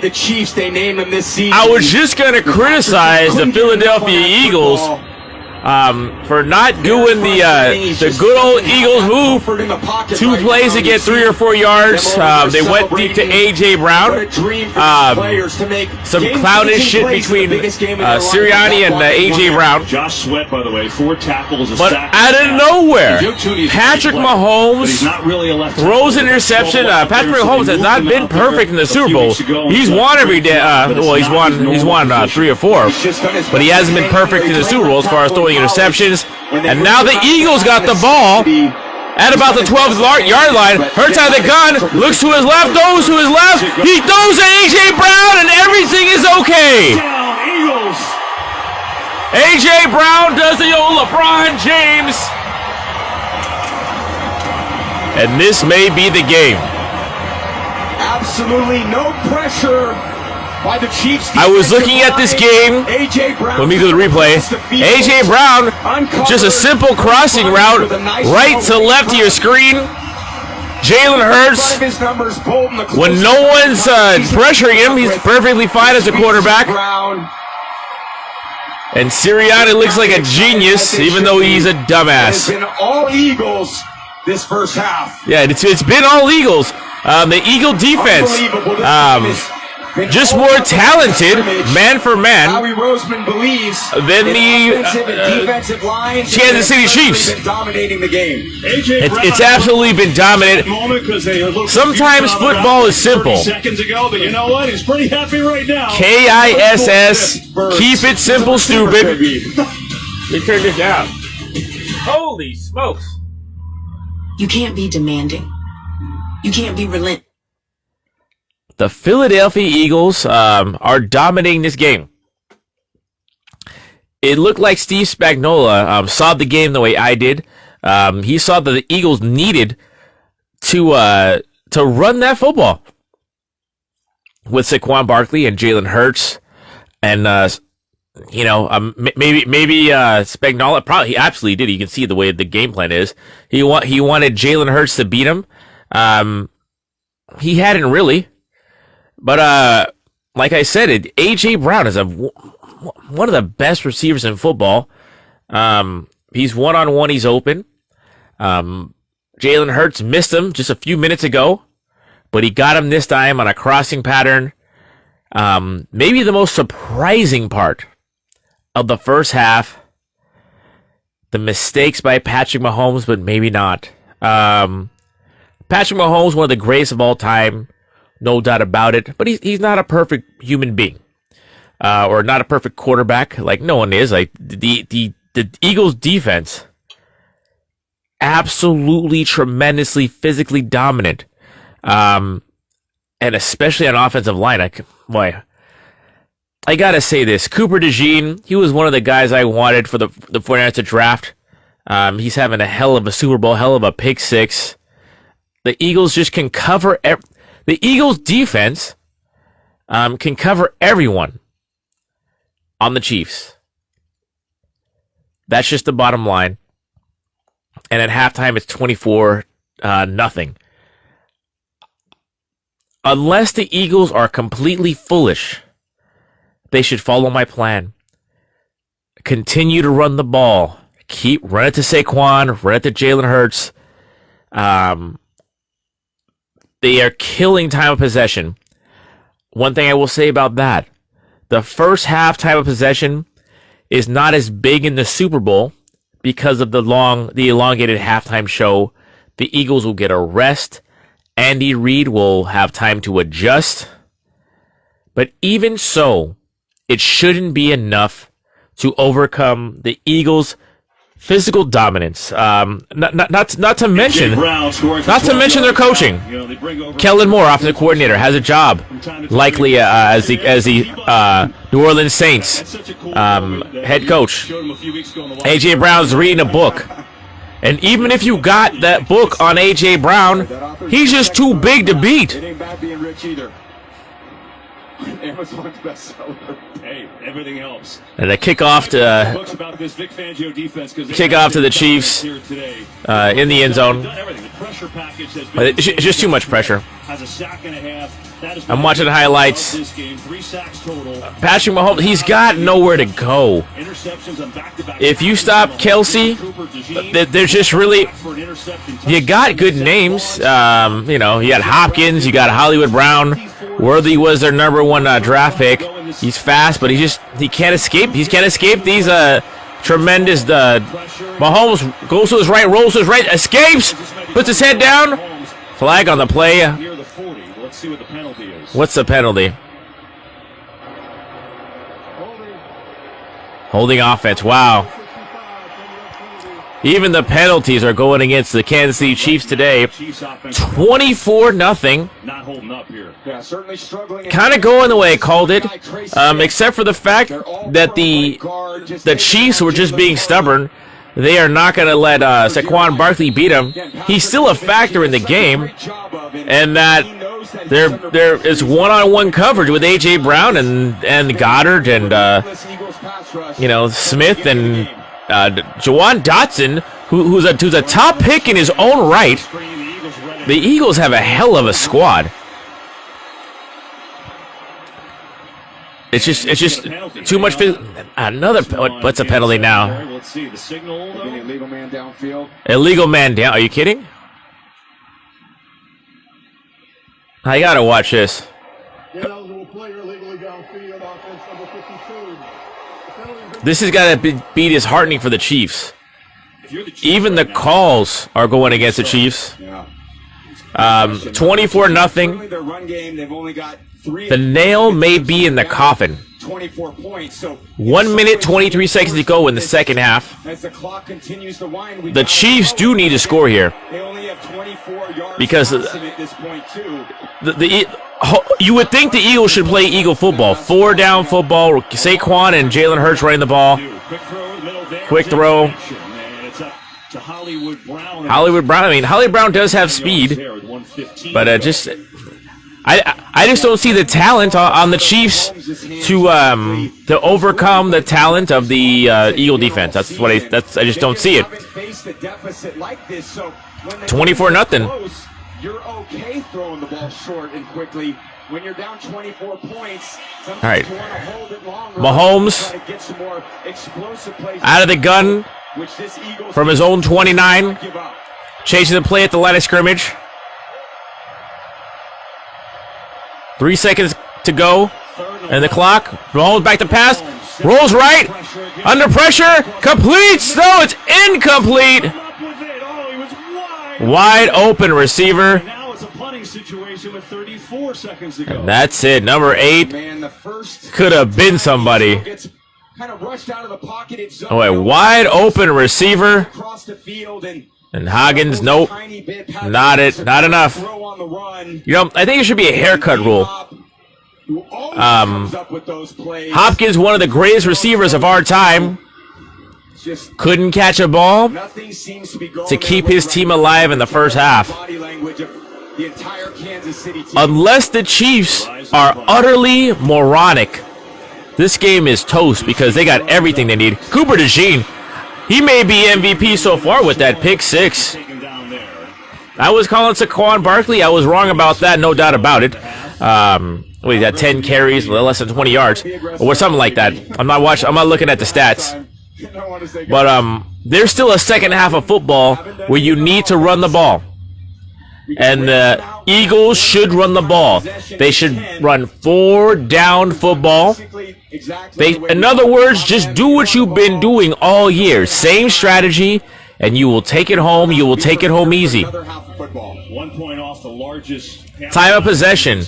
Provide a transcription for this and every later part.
The Chiefs, they named him this season. I was just going to criticize the Philadelphia Eagles for not doing the good old Eagles move. 2 plays to get 3 or 4 yards. They went deep to A.J. Brown. Some clownish shit between Sirianni and A.J. Brown. Josh Sweat, by the way, 4 tackles. But out of nowhere, Patrick Mahomes throws an interception. Patrick Mahomes has not been perfect in the Super Bowl. He's won every day. He's won 3 or 4, but he hasn't been perfect in the Super Bowl as far as throwing interceptions. And now the Eagles got the ball at about the 12-yard line. Hurts out of the gun, looks to his left, throws to his left. He throws to A.J. Brown, and everything is okay. A.J. Brown does the old LeBron James. And this may be the game. Absolutely no pressure by the Chiefs. I was looking at this game. Let me do the replay. A.J. Brown, just a simple crossing route, right to left of your screen. Jalen Hurts, when no one's pressuring him, he's perfectly fine as a quarterback. And Sirianni looks like a genius, even though he's a dumbass. It's been all Eagles this first half. Yeah, it's been all Eagles. The Eagle defense, just more talented, man for man, than the Kansas City Chiefs. It's absolutely been dominant. Sometimes football is simple. KISS, keep it simple, stupid. Let me turn this down. Holy smokes. You can't be demanding. You can't be relentless. The Philadelphia Eagles are dominating this game. It looked like Steve Spagnuolo saw the game the way I did. He saw that the Eagles needed to run that football with Saquon Barkley and Jalen Hurts, and maybe Spagnuolo probably he absolutely did. You can see the way the game plan is. He wanted Jalen Hurts to beat him. He hadn't really. But like I said, A.J. Brown is one of the best receivers in football. He's one-on-one. He's open. Jalen Hurts missed him just a few minutes ago, but he got him this time on a crossing pattern. Maybe the most surprising part of the first half, the mistakes by Patrick Mahomes, but maybe not. Patrick Mahomes, one of the greatest of all time. No doubt about it, but he's not a perfect human being, or not a perfect quarterback. Like no one is. Like the Eagles' defense, absolutely tremendously physically dominant, and especially on offensive line. I gotta say this: Cooper DeJean, he was one of the guys I wanted for the 49ers to draft. He's having a hell of a Super Bowl, hell of a pick six. The Eagles just can cover. The Eagles' defense can cover everyone on the Chiefs. That's just the bottom line. And at halftime, it's 24-0. Unless the Eagles are completely foolish, they should follow my plan. Continue to run the ball. Run it to Saquon, run it to Jalen Hurts. They are killing time of possession. One thing I will say about that, the first half time of possession is not as big in the Super Bowl because of the elongated halftime show. The Eagles will get a rest. Andy Reid will have time to adjust. But even so, it shouldn't be enough to overcome the Eagles' physical dominance. Not to mention their coaching. Kellen Moore, offensive coordinator, has a job, likely as the New Orleans Saints head coach. A.J. Brown's reading a book, and even if you got that book on A.J. Brown, he's just too big to beat. Amazon's bestseller. Hey, everything helps. And a kickoff to the Chiefs in the end zone. It's just too much pressure. Has a sack and a half. I'm watching highlights. This game, 3 sacks total. Patrick Mahomes, he's got nowhere to go. Interceptions on back-to-back. If you stop Kelsey, there's just really, you got good names. You know, you got Hopkins, you got Hollywood Brown. Worthy was their #1 draft pick. He's fast, but he can't escape. He can't escape these tremendous. Mahomes goes to his right, rolls to his right, escapes, puts his head down. Flag on the play. Near the 40. Let's see what the penalty is. What's the penalty? Holding offense. Wow. Even the penalties are going against the Kansas City Chiefs today. 24-0. Not holding up here. Yeah, certainly struggling. Kind of going the way I called it, except for the fact that the Chiefs were just being stubborn. They are not going to let Saquon Barkley beat him. He's still a factor in the game, and that there is one-on-one coverage with A.J. Brown and Goddard and Smith and Jawan Dotson, who's a top pick in his own right. The Eagles have a hell of a squad. It's just too much. Another. What's a penalty now? Let's see the signal. Illegal man downfield. Illegal man down. Are you kidding? I gotta watch this. This has got to be disheartening for the Chiefs. Even the calls are going against the Chiefs. 24-0. Their run game, they've only got 3. The nail may be in the coffin. 24 points. So 1 minute, 23 seconds to go in the second half. as the clock continues to wind, The Chiefs do need to score here They only have 24 yards because passing at this point too. you would think the Eagles should play Eagle football. 4-down football. Saquon and Jalen Hurts running the ball. Quick throw. And it's up to Hollywood Brown. Hollywood Brown. I mean, Hollywood Brown does have speed, but I just don't see the talent on the Chiefs to overcome the talent of the Eagle defense. That's what I just don't see it. 24-0. You're okay throwing the ball short and quickly. When you're down 24 points, all right. you want to hold it longer. Mahomes Try to get some more explosive plays out of the gun from his own 29, chasing the play at the line of scrimmage. 3 seconds to go, and the clock. Mahomes back to pass, rolls right, under pressure, completes. No, it's incomplete. Wide open receiver. Now it's a punting situation with 34 seconds to go. And that's it. Number 8 could have been somebody. Oh, a wide open receiver. And Hoggins, nope. Not enough. I think it should be a haircut rule. Hopkins, one of the greatest receivers of our time, couldn't catch a ball to keep his team alive in the first half. Unless the Chiefs are utterly moronic, this game is toast because they got everything they need. Cooper DeJean, he may be MVP so far with that pick 6. I was calling Saquon Barkley. I was wrong about that, no doubt about it. He had 10 carries, less than 20 yards, or something like that. I'm not looking at the stats. But there's still a second half of football where you need to run the ball. And the Eagles should run the ball. They should run 4-down football. In other words, just do what you've been doing all year. Same strategy, and you will take it home. You will take it home easy. 1 point off the largest time of possession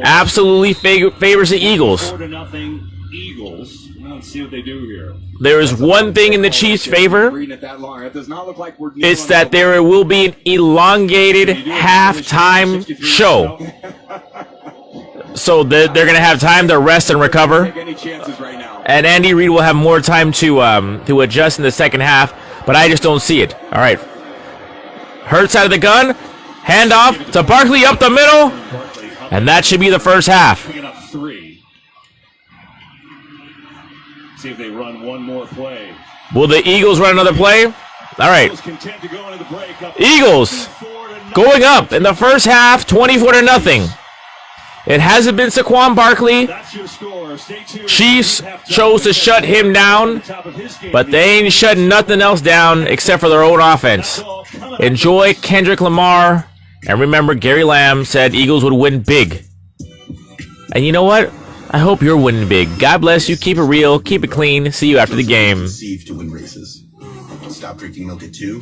absolutely favors the Eagles. 4-0 Eagles. Let's see what they do here. There is one thing in the Chiefs' favor. It's that there will be an elongated halftime show. So they're going to have time to rest and recover. And Andy Reid will have more time to adjust in the second half, but I just don't see it. All right. Hurts out of the gun. Handoff to Barkley up the middle. And that should be the first half. Picking up 3. See if they run one more play. Will the Eagles run another play? All right. Eagles going up in the first half, 24-0. It hasn't been Saquon Barkley. That's your score. Stay tuned. Chiefs chose to shut him down, but they ain't shutting nothing else down except for their own offense. Enjoy Kendrick Lamar, and remember Gary Lamm said Eagles would win big. And you know what? I hope you're winning big. God bless you. Keep it real. Keep it clean. See you after the game. To win races. Stop drinking milk at 2.